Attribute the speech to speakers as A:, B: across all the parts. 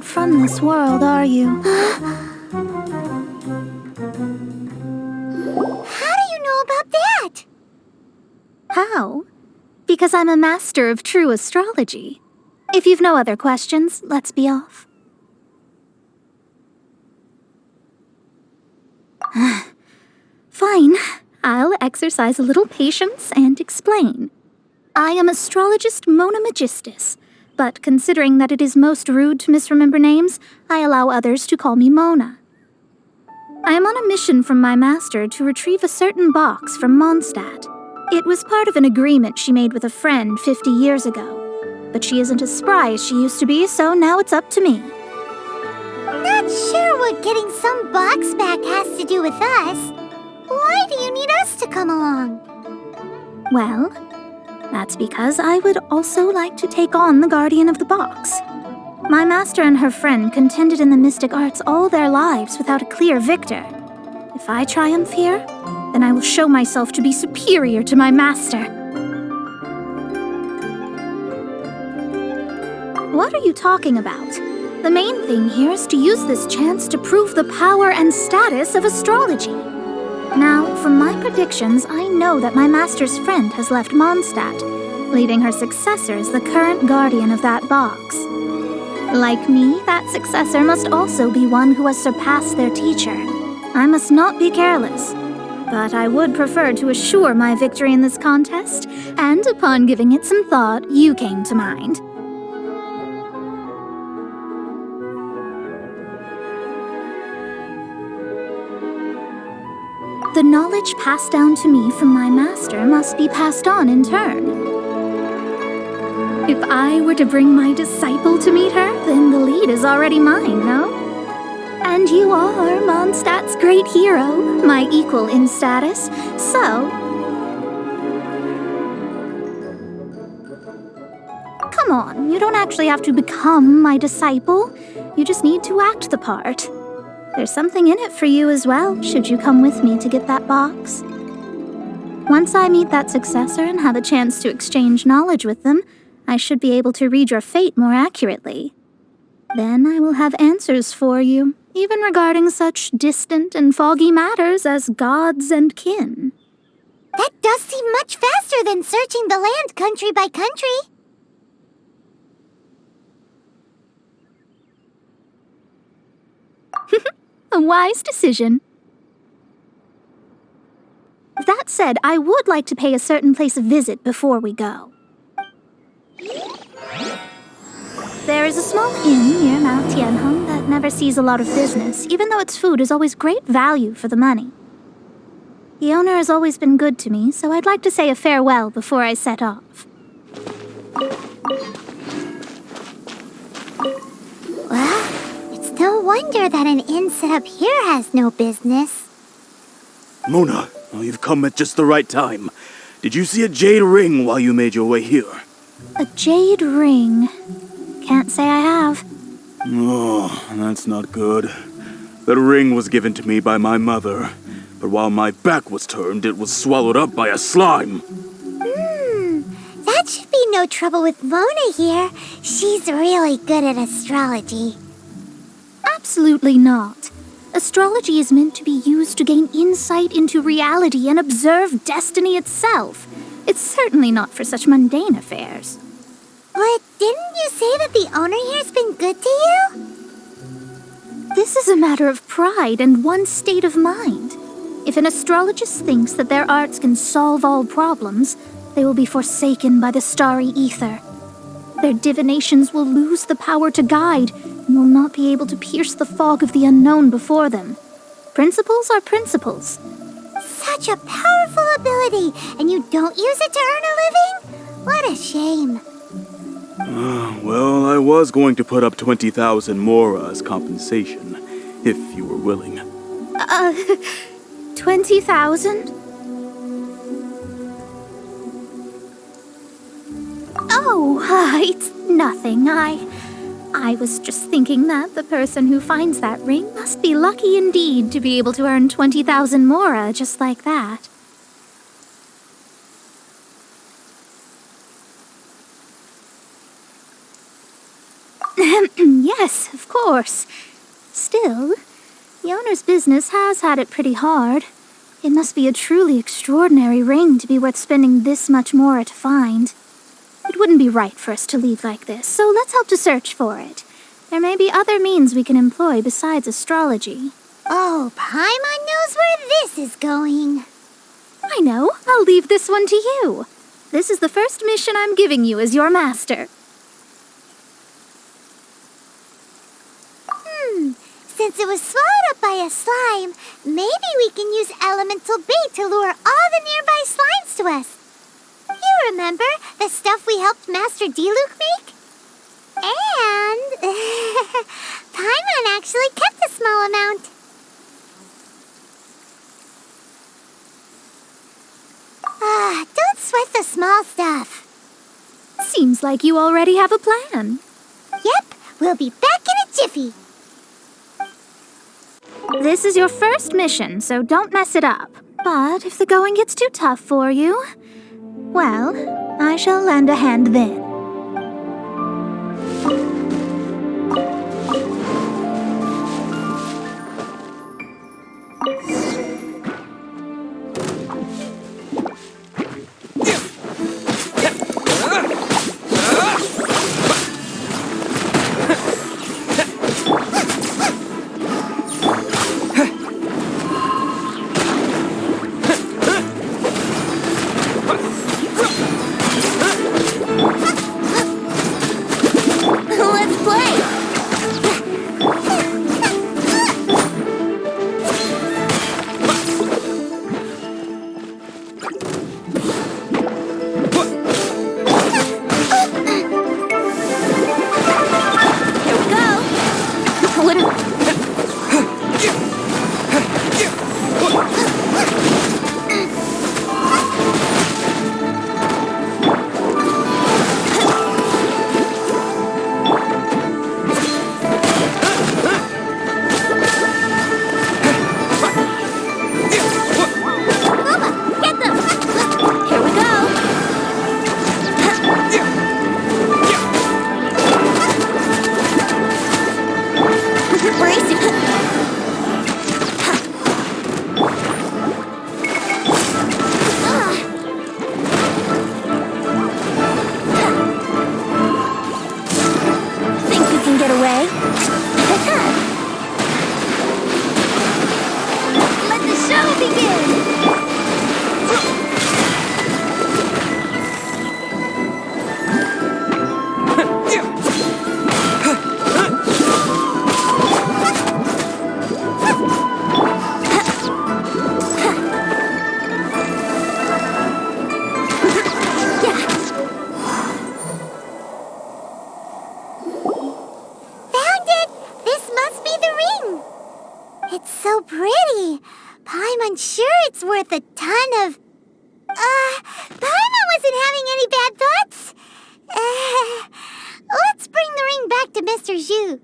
A: not from this world, are you?
B: How do you know about that?
A: How? Because I'm a master of true astrology. If you've no other questions, let's be off. Fine. I'll exercise a little patience and explain. I am astrologist Mona Magistus, but considering that it is most rude to misremember names, I allow others to call me Mona. I am on a mission from my master to retrieve a certain box from Mondstadt. It was part of an agreement she made with a friend 50 years ago. But she isn't as spry as she used to be, so now it's up to me.
B: Not sure what getting some box back has to do with us. Why do you need us to come along?
A: Well, that's because I would also like to take on the guardian of the box. My master and her friend contended in the mystic arts all their lives without a clear victor. If I triumph here, then I will show myself to be superior to my master. What are you talking about? The main thing here is to use this chance to prove the power and status of astrology. Now, from my predictions, I know that my master's friend has left Mondstadt, leaving her successor as the current guardian of that box. Like me, that successor must also be one who has surpassed their teacher. I must not be careless, but I would prefer to assure my victory in this contest, and upon giving it some thought, you came to mind. The knowledge passed down to me from my master must be passed on in turn. If I were to bring my disciple to meet her, then the lead is already mine, no? And you are Mondstadt's great hero, my equal in status, so... Come on, you don't actually have to become my disciple. You just need to act the part. There's something in it for you as well, should you come with me to get that box. Once I meet that successor and have a chance to exchange knowledge with them, I should be able to read your fate more accurately. Then I will have answers for you, even regarding such distant and foggy matters as gods and kin.
B: That does seem much faster than searching the land country by country.
A: A wise decision. That said, I would like to pay a certain place a visit before we go. There is a small inn near Mount Tianheng that never sees a lot of business, even though its food is always great value for the money. The owner has always been good to me, so I'd like to say a farewell before I set off.
B: Well, it's no wonder that an inn set up here has no business.
C: Mona, you've come at just the right time. Did you see a jade ring while you made your way here?
A: A jade ring? Can't say I have.
C: Oh, that's not good. The ring was given to me by my mother, but while my back was turned, it was swallowed up by a slime.
B: That should be no trouble with Mona here. She's really good at astrology.
A: Absolutely not. Astrology is meant to be used to gain insight into reality and observe destiny itself. It's certainly not for such mundane affairs.
B: But didn't you say that the owner here's been good to you?
A: This is a matter of pride and one's state of mind. If an astrologist thinks that their arts can solve all problems, they will be forsaken by the starry ether. Their divinations will lose the power to guide and will not be able to pierce the fog of the unknown before them. Principles are principles.
B: Such a powerful ability, and you don't use it to earn a living? What a shame.
C: Well, I was going to put up 20,000 mora as compensation, if you were willing.
A: 20,000? Oh, it's nothing. I was just thinking that the person who finds that ring must be lucky indeed to be able to earn 20,000 mora just like that. Yes, of course. Still, the owner's business has had it pretty hard. It must be a truly extraordinary ring to be worth spending this much more to find. It wouldn't be right for us to leave like this, so let's help to search for it. There may be other means we can employ besides astrology.
B: Oh, Paimon knows where this is going.
A: I know. I'll leave this one to you. This is the first mission I'm giving you as your master.
B: Since it was swallowed up by a slime, maybe we can use elemental bait to lure all the nearby slimes to us. You remember the stuff we helped Master Diluc make? And Paimon actually kept a small amount. Don't sweat the small stuff.
A: Seems like you already have a plan.
B: Yep, we'll be back in a jiffy.
A: This is your first mission, so don't mess it up. But if the going gets too tough for you, well, I shall lend a hand then.
B: I'm sure it's worth a ton of... Paimon wasn't having any bad thoughts. Let's bring the ring back to Mr. Zhu.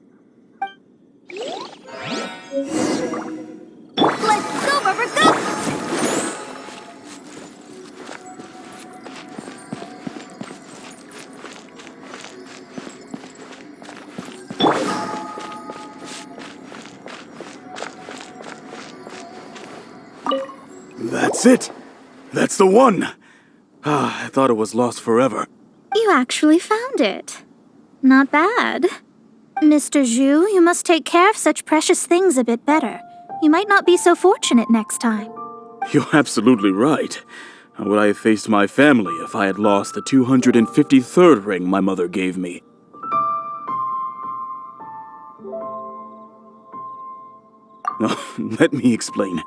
B: Let's go, Rubber, go!
C: That's it! That's the one! I thought it was lost forever.
A: You actually found it. Not bad. Mr. Zhu, you must take care of such precious things a bit better. You might not be so fortunate next time.
C: You're absolutely right. How would I have faced my family if I had lost the 253rd ring my mother gave me? Let me explain.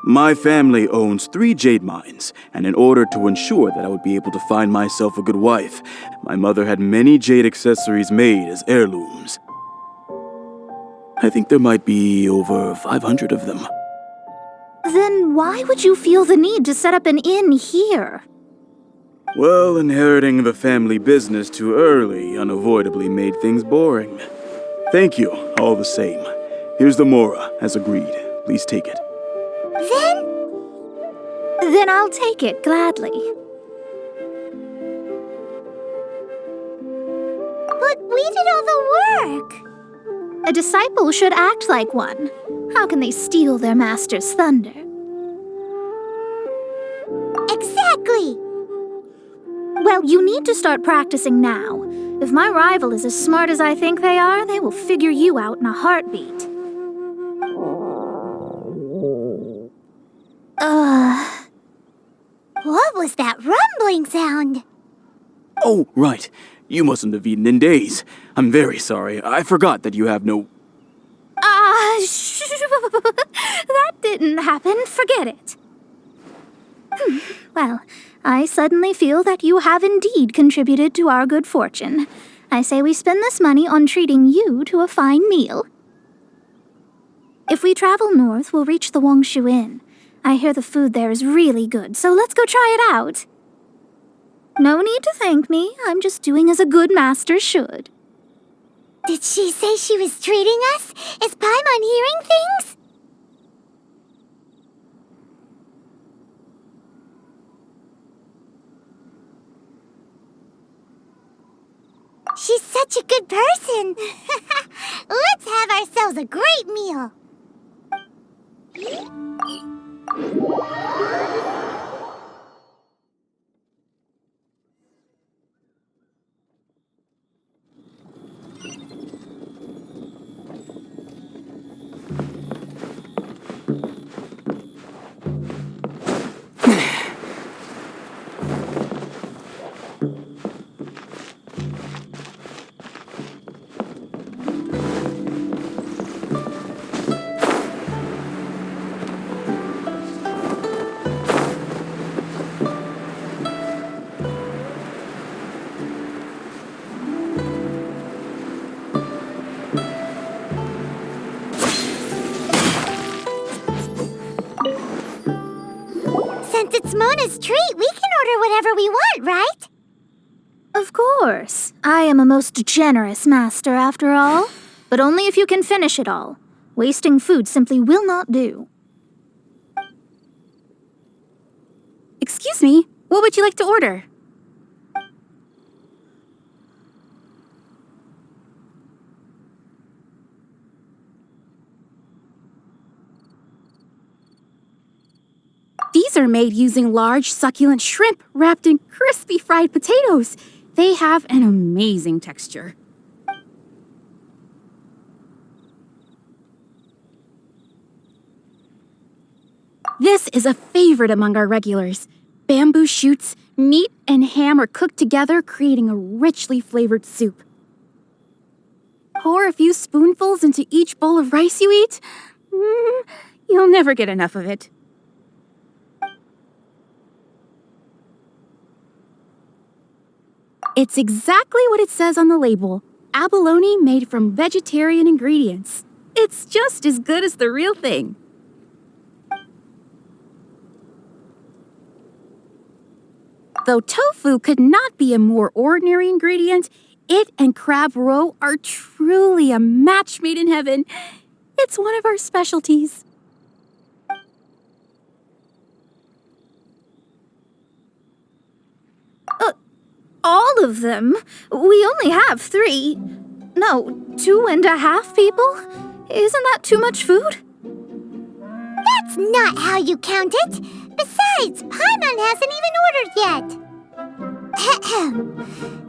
C: My family owns 3 jade mines, and in order to ensure that I would be able to find myself a good wife, my mother had many jade accessories made as heirlooms. I think there might be over 500 of them.
A: Then why would you feel the need to set up an inn here?
C: Well, inheriting the family business too early unavoidably made things boring. Thank you, all the same. Here's the Mora, as agreed. Please take it.
A: Then I'll take it gladly.
B: But we did all the work?
A: A disciple should act like one. How can they steal their master's thunder?
B: Exactly!
A: Well, you need to start practicing now. If my rival is as smart as I think they are, they will figure you out in a heartbeat.
B: What was that rumbling sound?
C: Oh, right. You mustn't have eaten in days. I'm very sorry. I forgot that you have no...
A: That didn't happen. Forget it. Well, I suddenly feel that you have indeed contributed to our good fortune. I say we spend this money on treating you to a fine meal. If we travel north, we'll reach the Wangshu Inn. I hear the food there is really good, so let's go try it out. No need to thank me. I'm just doing as a good master should.
B: Did she say she was treating us? Is Paimon hearing things? She's such a good person. Let's have ourselves a great meal. Since it's Mona's treat, we can order whatever we want, right?
A: Of course. I am a most generous master, after all. But only if you can finish it all. Wasting food simply will not do.
D: Excuse me, what would you like to order? These are made using large, succulent shrimp wrapped in crispy fried potatoes. They have an amazing texture. This is a favorite among our regulars. Bamboo shoots, meat, and ham are cooked together, creating a richly flavored soup. Pour a few spoonfuls into each bowl of rice you eat. You'll never get enough of it. It's exactly what it says on the label. Abalone made from vegetarian ingredients. It's just as good as the real thing. Though tofu could not be a more ordinary ingredient, it and crab roe are truly a match made in heaven. It's one of our specialties.
A: All of them? We only have 3. No, 2.5 people? Isn't that too much food?
B: That's not how you count it. Besides, Paimon hasn't even ordered yet.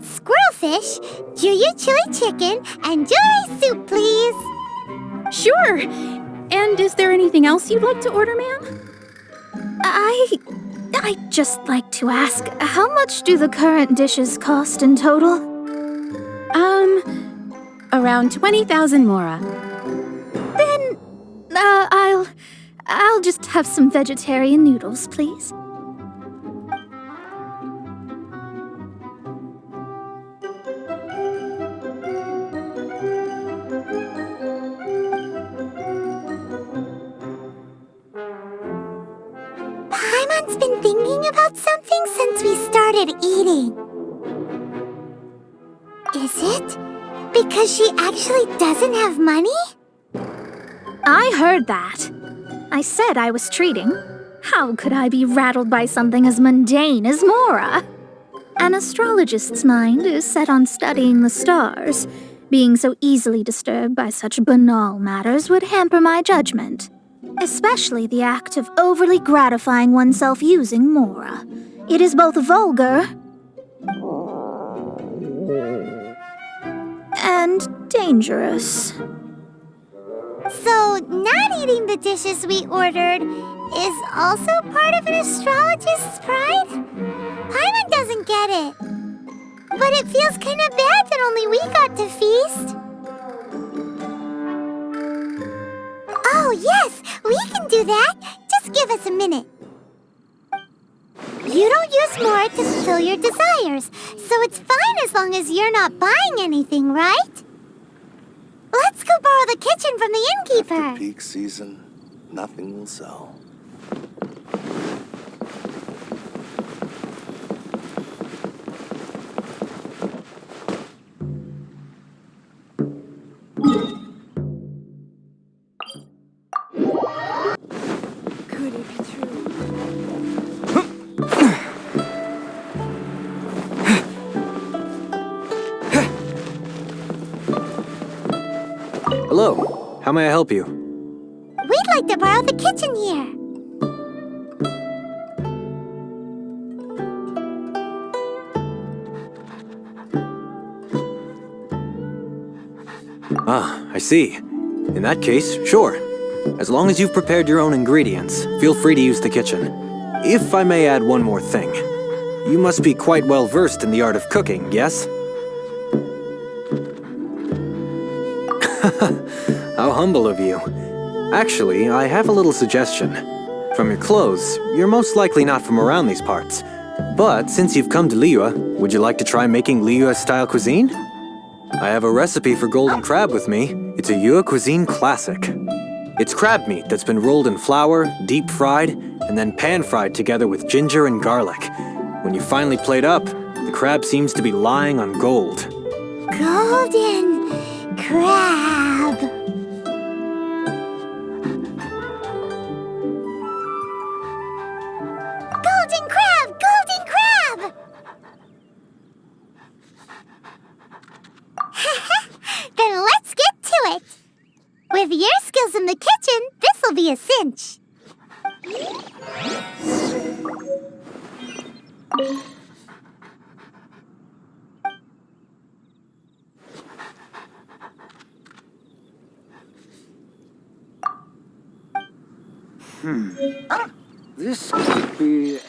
B: Squirrelfish, Juyu chili chicken, and juri soup, please.
D: Sure. And is there anything else you'd like to order, ma'am?
A: I'd just like to ask, how much do the current dishes cost in total?
D: Around 20,000 mora.
A: Then, I'll just have some vegetarian noodles, please.
B: Paimon's been thinking about something since we started eating. Is it because she actually doesn't have money?
A: I heard that. I said I was treating. How could I be rattled by something as mundane as Mora? An astrologist's mind is set on studying the stars. Being so easily disturbed by such banal matters would hamper my judgment. Especially the act of overly gratifying oneself using Mora. It is both vulgar and dangerous.
B: So, not eating the dishes we ordered is also part of an astrologist's pride? Paimon doesn't get it. But it feels kind of bad that only we got to feast. Oh, yes, we can do that. Just give us a minute. You don't use more to fulfill your desires, so it's fine as long as you're not buying anything, right? Let's go borrow the kitchen from the innkeeper.
E: After peak season, nothing will sell.
D: Could it be true?
F: Hello, how may I help you?
B: We'd like to borrow the kitchen here.
F: Ah, I see. In that case, sure. As long as you've prepared your own ingredients, feel free to use the kitchen. If I may add one more thing. You must be quite well versed in the art of cooking, yes? How humble of you. Actually, I have a little suggestion. From your clothes, you're most likely not from around these parts. But since you've come to Liyue, would you like to try making Liyue-style cuisine? I have a recipe for golden crab with me. It's a Yue cuisine classic. It's crab meat that's been rolled in flour, deep fried, and then pan-fried together with ginger and garlic. When you finally plate up, the crab seems to be lying on gold.
B: Golden crab. Golden crab! Golden crab! Then let's get to it. With your skills in the kitchen, this'll be a cinch.
G: This could be...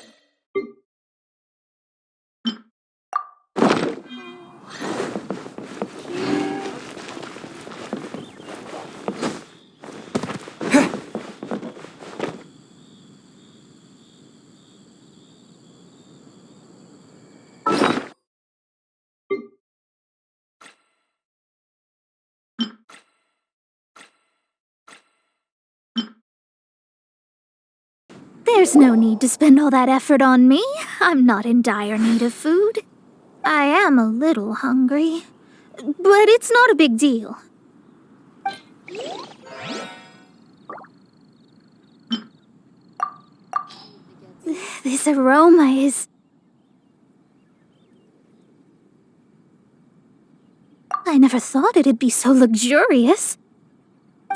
A: There's no need to spend all that effort on me. I'm not in dire need of food. I am a little hungry, but it's not a big deal. This aroma is... I never thought it'd be so luxurious.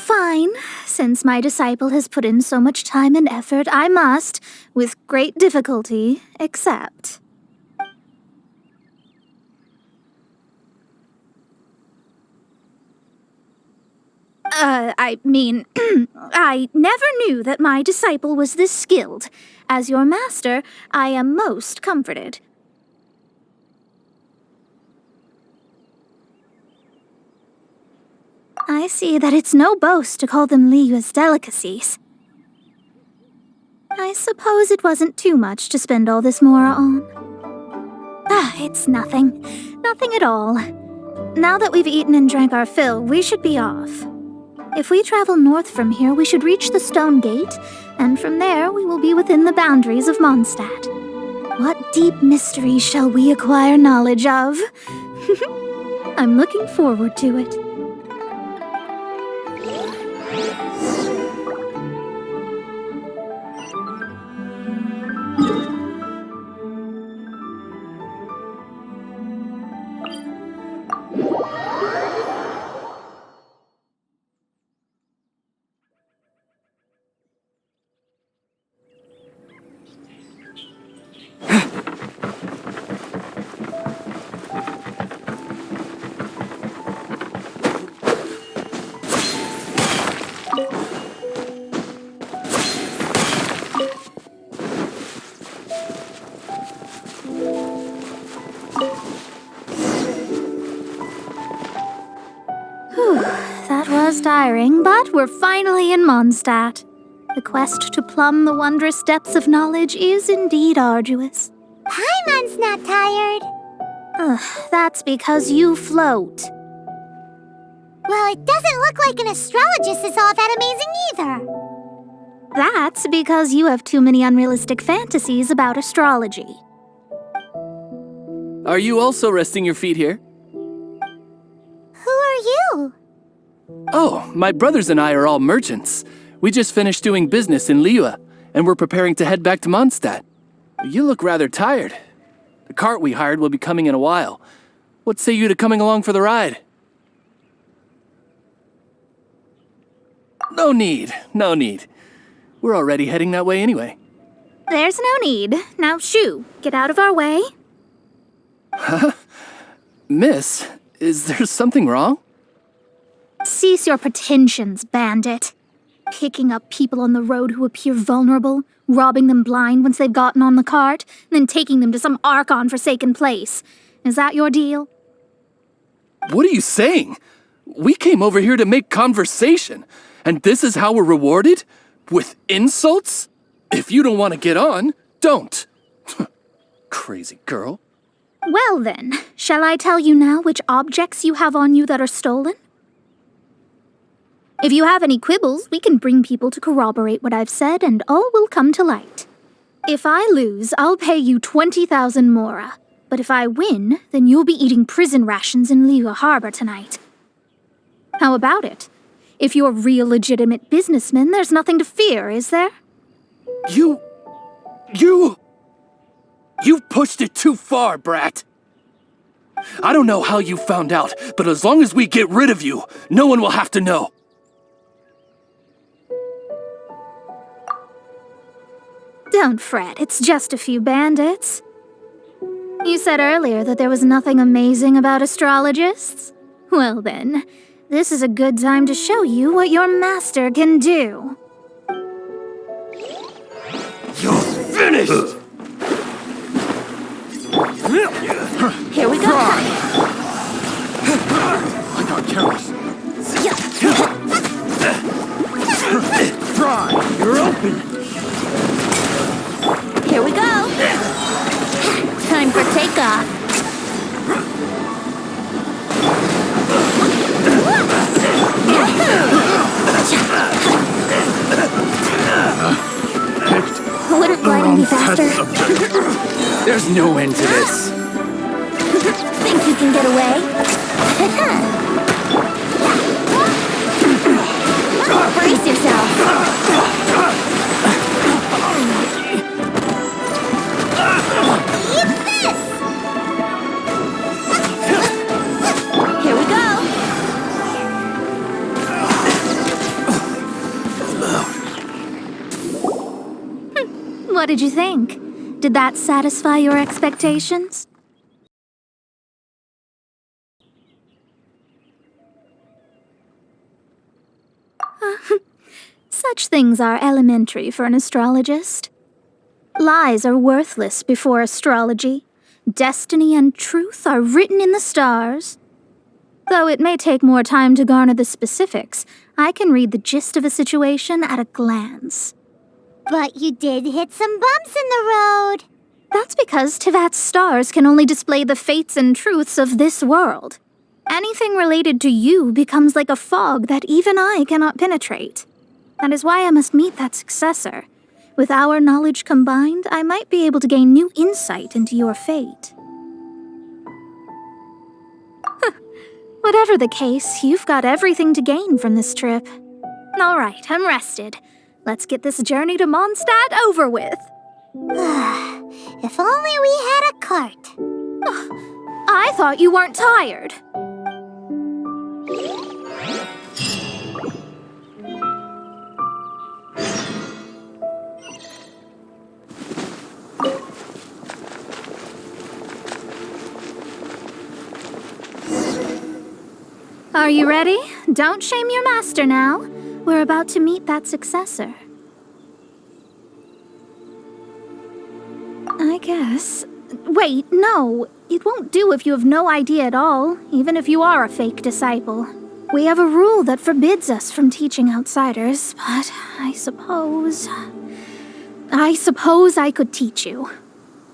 A: Fine. Since my disciple has put in so much time and effort, I must, with great difficulty, accept. I never knew that my disciple was this skilled. As your master, I am most comforted. I see that it's no boast to call them Liyue's delicacies. I suppose it wasn't too much to spend all this Mora on. It's nothing. Nothing at all. Now that we've eaten and drank our fill, we should be off. If we travel north from here, we should reach the Stone Gate, and from there we will be within the boundaries of Mondstadt. What deep mysteries shall we acquire knowledge of? I'm looking forward to it. less tiring, but we're finally in Mondstadt. The quest to plumb the wondrous depths of knowledge is indeed arduous.
B: Paimon's not tired.
A: That's because you float.
B: Well, it doesn't look like an astrologist is all that amazing either.
A: That's because you have too many unrealistic fantasies about astrology.
H: Are you also resting your feet here?
B: Who are you?
H: Oh, my brothers and I are all merchants. We just finished doing business in Liyue, and we're preparing to head back to Mondstadt. You look rather tired. The cart we hired will be coming in a while. What say you to coming along for the ride? No need, no need. We're already heading that way anyway.
A: There's no need. Now, shoo, get out of our way.
H: Miss, is there something wrong?
A: Cease your pretensions, bandit. Picking up people on the road who appear vulnerable, robbing them blind once they've gotten on the cart, and then taking them to some Archon-forsaken place. Is that your deal?
H: What are you saying? We came over here to make conversation, and this is how we're rewarded? With insults? If you don't want to get on, don't. Crazy girl.
A: Well then, shall I tell you now which objects you have on you that are stolen? If you have any quibbles, we can bring people to corroborate what I've said, and all will come to light. If I lose, I'll pay you 20,000 mora. But if I win, then you'll be eating prison rations in Liyue Harbor tonight. How about it? If you're real legitimate businessmen, there's nothing to fear, is there?
H: You've pushed it too far, brat. I don't know how you found out, but as long as we get rid of you, no one will have to know.
A: Don't fret, it's just a few bandits. You said earlier that there was nothing amazing about astrologists? Well then, this is a good time to show you what your master can do.
C: You're finished!
A: Here we go.
C: I got careless. Try! You're open!
A: Here we go. Time for takeoff. Wouldn't gliding be faster?
H: There's no end to this.
A: Think you can get away? Brace yourself. Here we go. What did you think? Did that satisfy your expectations? Such things are elementary for an astrologist. Lies are worthless before astrology. Destiny and truth are written in the stars. Though it may take more time to garner the specifics, I can read the gist of a situation at a glance.
B: But you did hit some bumps in the road.
A: That's because Tivat's stars can only display the fates and truths of this world. Anything related to you becomes like a fog that even I cannot penetrate. That is why I must meet that successor. With our knowledge combined, I might be able to gain new insight into your fate. Whatever the case, you've got everything to gain from this trip. All right, I'm rested. Let's get this journey to Mondstadt over with.
B: If only we had a cart.
A: I thought you weren't tired. Are you ready? Don't shame your master now. We're about to meet that successor. I guess. Wait, no. It won't do if you have no idea at all, even if you are a fake disciple. We have a rule that forbids us from teaching outsiders, but I suppose I could teach you.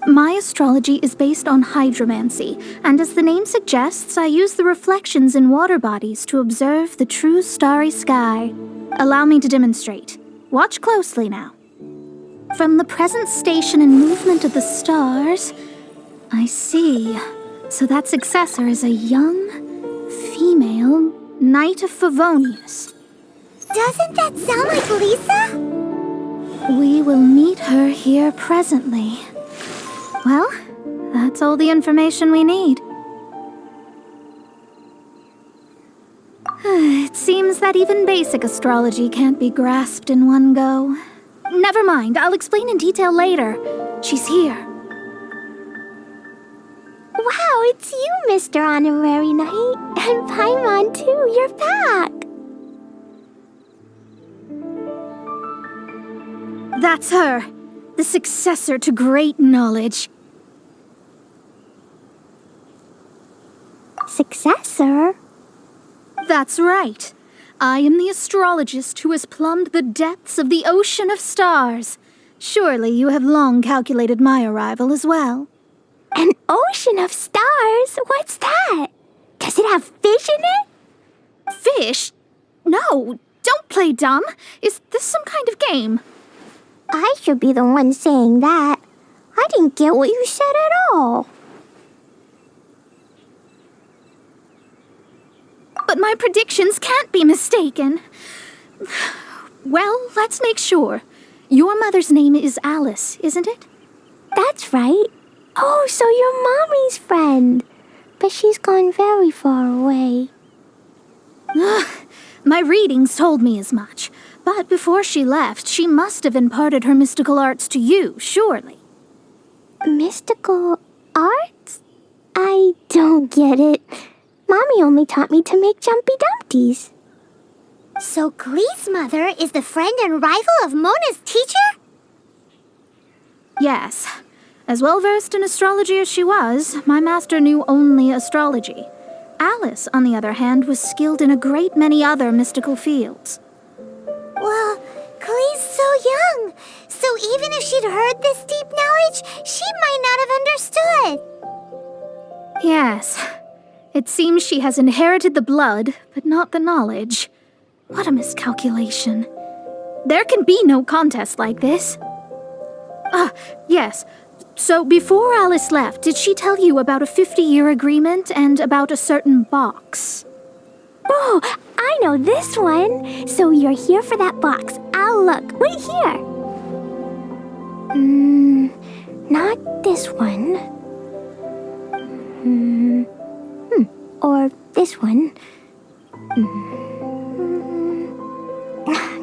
A: My astrology is based on hydromancy, and as the name suggests, I use the reflections in water bodies to observe the true starry sky. Allow me to demonstrate. Watch closely now. From the present station and movement of the stars, I see. So that successor is a young, female Knight of Favonius.
B: Doesn't that sound like Lisa?
A: We will meet her here presently. Well, that's all the information we need. It seems that even basic astrology can't be grasped in one go. Never mind, I'll explain in detail later. She's here.
B: Wow, it's you, Mr. Honorary Knight. And Paimon, too, you're back.
A: That's her, the successor to great knowledge.
B: Successor?
A: That's right. I am the astrologist who has plumbed the depths of the ocean of stars. Surely you have long calculated my arrival as well.
B: An ocean of stars? What's that? Does it have fish in it?
A: Fish? No, don't play dumb. Is this some kind of game?
B: I should be the one saying that. I didn't get what you said at all.
A: But my predictions can't be mistaken. Well, let's make sure. Your mother's name is Alice, isn't it?
B: That's right. Oh, so you're Mommy's friend. But she's gone very far away.
A: My readings told me as much. But before she left, she must have imparted her mystical arts to you, surely.
B: Mystical arts? I don't get it. Mommy only taught me to make Jumpy Dumpties. So Glee's mother is the friend and rival of Mona's teacher?
A: Yes. As well-versed in astrology as she was, my master knew only astrology. Alice, on the other hand, was skilled in a great many other mystical fields.
B: Well, Glee's so young. So even if she'd heard this deep knowledge, she might not have understood.
A: Yes. It seems she has inherited the blood, but not the knowledge. What a miscalculation. There can be no contest like this. Yes. So before Alice left, did she tell you about a 50-year agreement and about a certain box?
B: Oh, I know this one. So you're here for that box. I'll look. Wait here. Not this one. Or this one.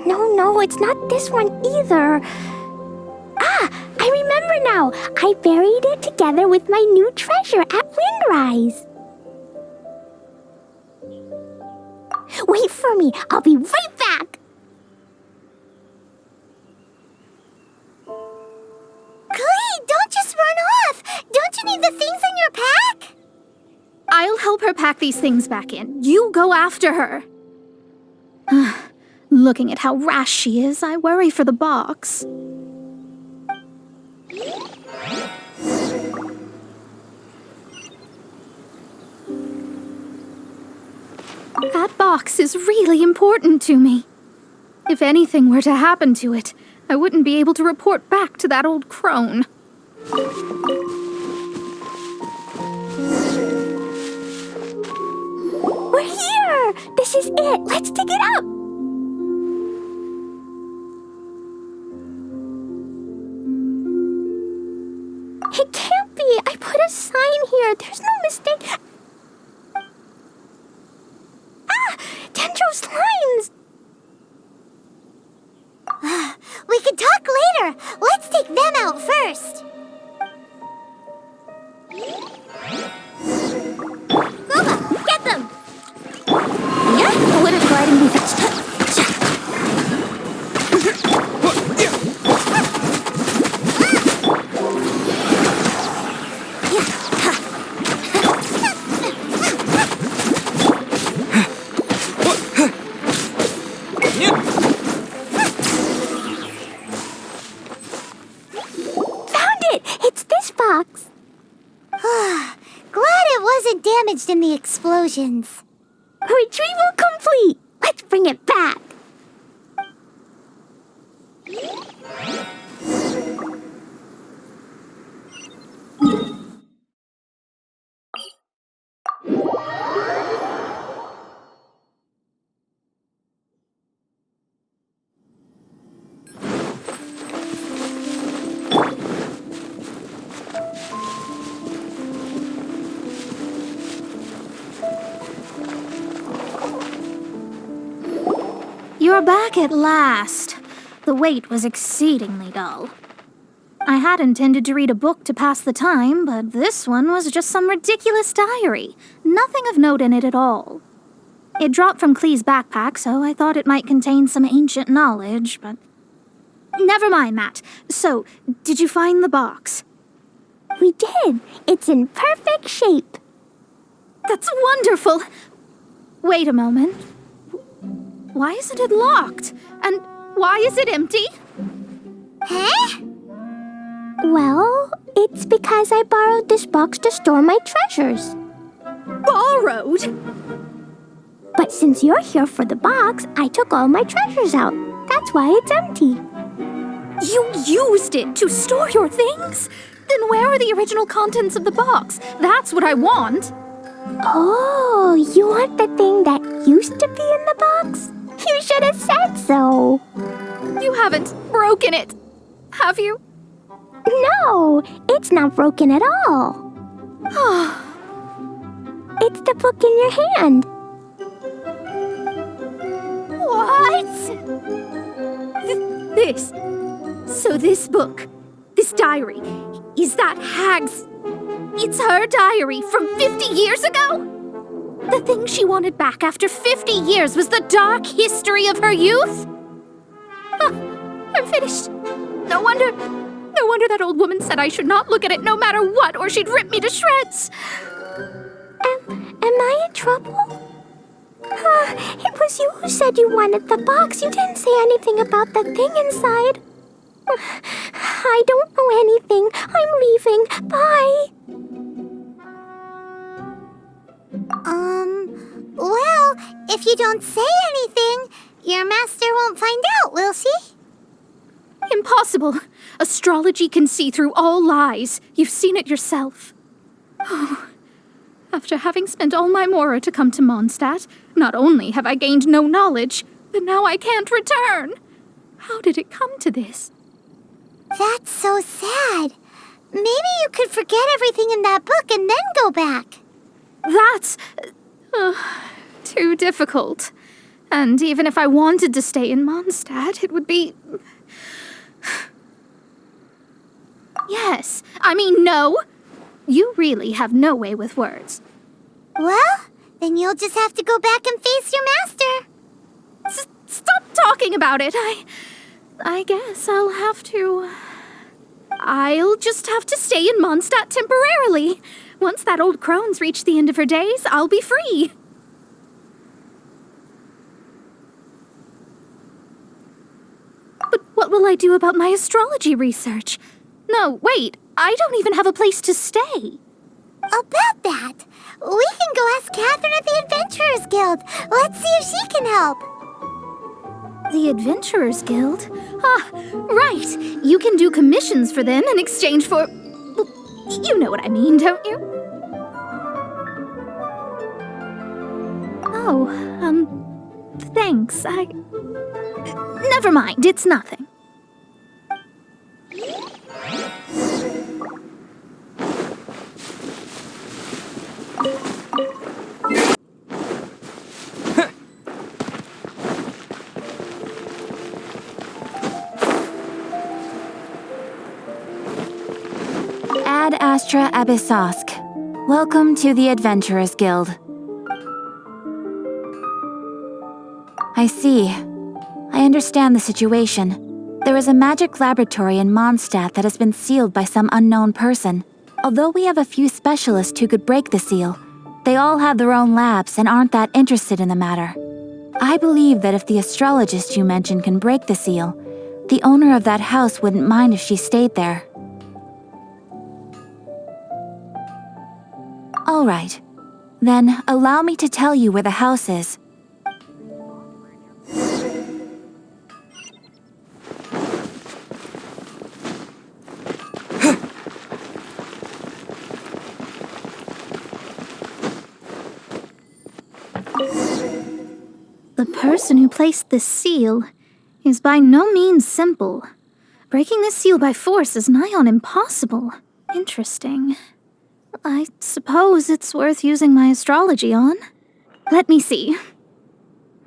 B: No, it's not this one either. I remember now. I buried it together with my new treasure at Windrise. Wait for me. I'll be right back. Glee, don't just run off. Don't you need the things in your pack?
A: I'll help her pack these things back in. You go after her. Looking at how rash she is, I worry for the box. That box is really important to me. If anything were to happen to it, I wouldn't be able to report back to that old crone.
B: We're here! This is it! Let's dig it up! It can't be! I put a sign here! There's no mistake! Dendro's lines! We can talk later! Let's take them out first! Mama, get them! Yeah, what is gliding me fast? wasn't damaged in the explosions.
I: Retrieval complete! Let's bring it back!
A: You're back at last. The wait was exceedingly dull. I had intended to read a book to pass the time, but this one was just some ridiculous diary. Nothing of note in it at all. It dropped from Clee's backpack, so I thought it might contain some ancient knowledge, but... Never mind that. So, did you find the box?
I: We did! It's in perfect shape!
A: That's wonderful! Wait a moment. Why isn't it locked? And why is it empty?
B: Huh?
I: Well, it's because I borrowed this box to store my treasures.
A: Borrowed?
I: But since you're here for the box, I took all my treasures out. That's why it's empty.
A: You used it to store your things? Then where are the original contents of the box? That's what I want.
I: Oh, you want the thing that used to be in the box? You should have said so.
A: You haven't broken it, have you?
I: No, it's not broken at all. It's the book in your hand.
A: What? This. So this book, this diary, is that Hag's... It's her diary from 50 years ago? The thing she wanted back after 50 years was the dark history of her youth? Huh, I'm finished. No wonder that old woman said I should not look at it no matter what, or she'd rip me to shreds.
I: Am I in trouble? It was you who said you wanted the box. You didn't say anything about the thing inside. I don't know anything. I'm leaving. Bye.
B: Well, if you don't say anything, your master won't find out, will she?
A: Impossible. Astrology can see through all lies. You've seen it yourself. Oh. After having spent all my mora to come to Mondstadt, not only have I gained no knowledge, but now I can't return. How did it come to this?
B: That's so sad. Maybe you could forget everything in that book and then go back.
A: That's... too difficult. And even if I wanted to stay in Mondstadt, it would be... Yes, I mean no. You really have no way with words.
B: Well, then you'll just have to go back and face your master.
A: Stop talking about it. I guess I'll just have to stay in Mondstadt temporarily. Once that old crone's reached the end of her days, I'll be free. But what will I do about my astrology research? No, wait, I don't even have a place to stay.
B: About that, we can go ask Catherine at the Adventurers Guild. Let's see if she can help.
A: The Adventurers Guild? Ah, right. You can do commissions for them in exchange for... Well, you know what I mean, don't you? Oh, thanks. Never mind, it's nothing.
J: Ad Astra Abyssosk. Welcome to the Adventurers Guild. I see. I understand the situation. There is a magic laboratory in Mondstadt that has been sealed by some unknown person. Although we have a few specialists who could break the seal, they all have their own labs and aren't that interested in the matter. I believe that if the astrologist you mentioned can break the seal, the owner of that house wouldn't mind if she stayed there. All right. Then allow me to tell you where the house is.
A: The person who placed this seal is by no means simple. Breaking this seal by force is nigh on impossible. Interesting. I suppose it's worth using my astrology on. Let me see.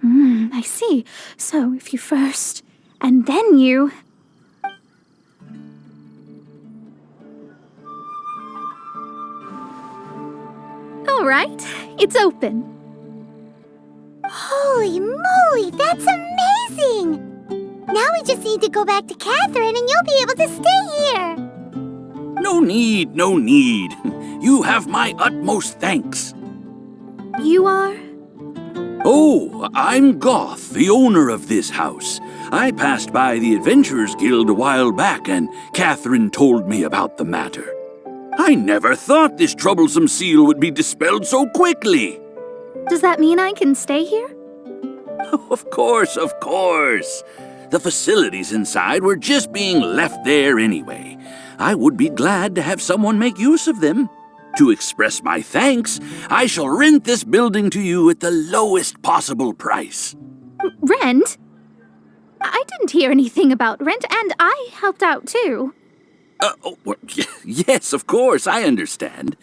A: I see. So if you first, and then you... All right, it's open.
B: Holy moly, that's amazing! Now we just need to go back to Catherine and you'll be able to stay here.
K: No need, no need. You have my utmost thanks.
A: You are?
K: Oh, I'm Goth, the owner of this house. I passed by the Adventurers Guild a while back and Catherine told me about the matter. I never thought this troublesome seal would be dispelled so quickly.
A: Does that mean I can stay here?
K: Of course, of course. The facilities inside were just being left there anyway. I would be glad to have someone make use of them. To express my thanks, I shall rent this building to you at the lowest possible price.
A: Rent? I didn't hear anything about rent, and I helped out too.
K: Well, yes, of course, I understand.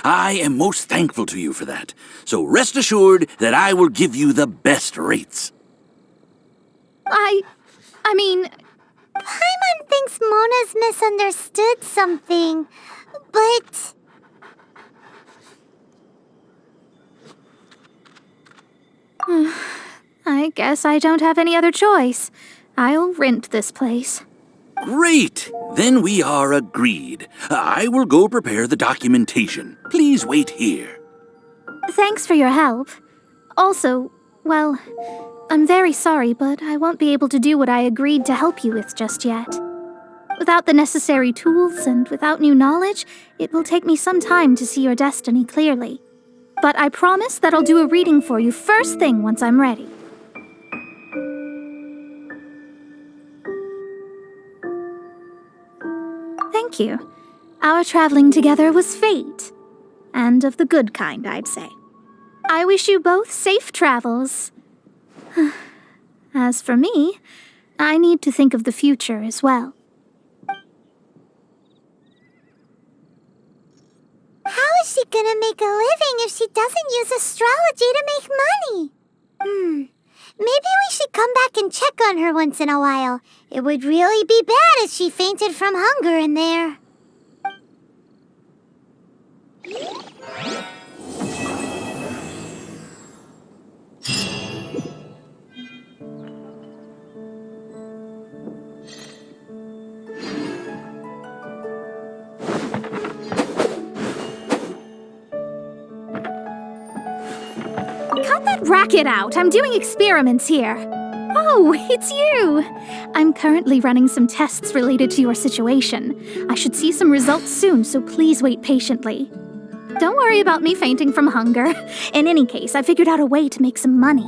K: I am most thankful to you for that. So rest assured that I will give you the best rates.
A: I mean...
B: Paimon thinks Mona's misunderstood something, but...
A: I guess I don't have any other choice. I'll rent this place.
K: Great! Then we are agreed. I will go prepare the documentation. Please wait here.
A: Thanks for your help. Also, well, I'm very sorry, but I won't be able to do what I agreed to help you with just yet. Without the necessary tools and without new knowledge, it will take me some time to see your destiny clearly. But I promise that I'll do a reading for you first thing once I'm ready. Thank you. Our traveling together was fate. And of the good kind, I'd say. I wish you both safe travels. As for me, I need to think of the future as well.
B: How is she gonna make a living if she doesn't use astrology to make money? Maybe we should come back and check on her once in a while. It would really be bad if she fainted from hunger in there.
A: Cut that racket out! I'm doing experiments here. Oh, it's you! I'm currently running some tests related to your situation. I should see some results soon, so please wait patiently. Don't worry about me fainting from hunger. In any case, I figured out a way to make some money.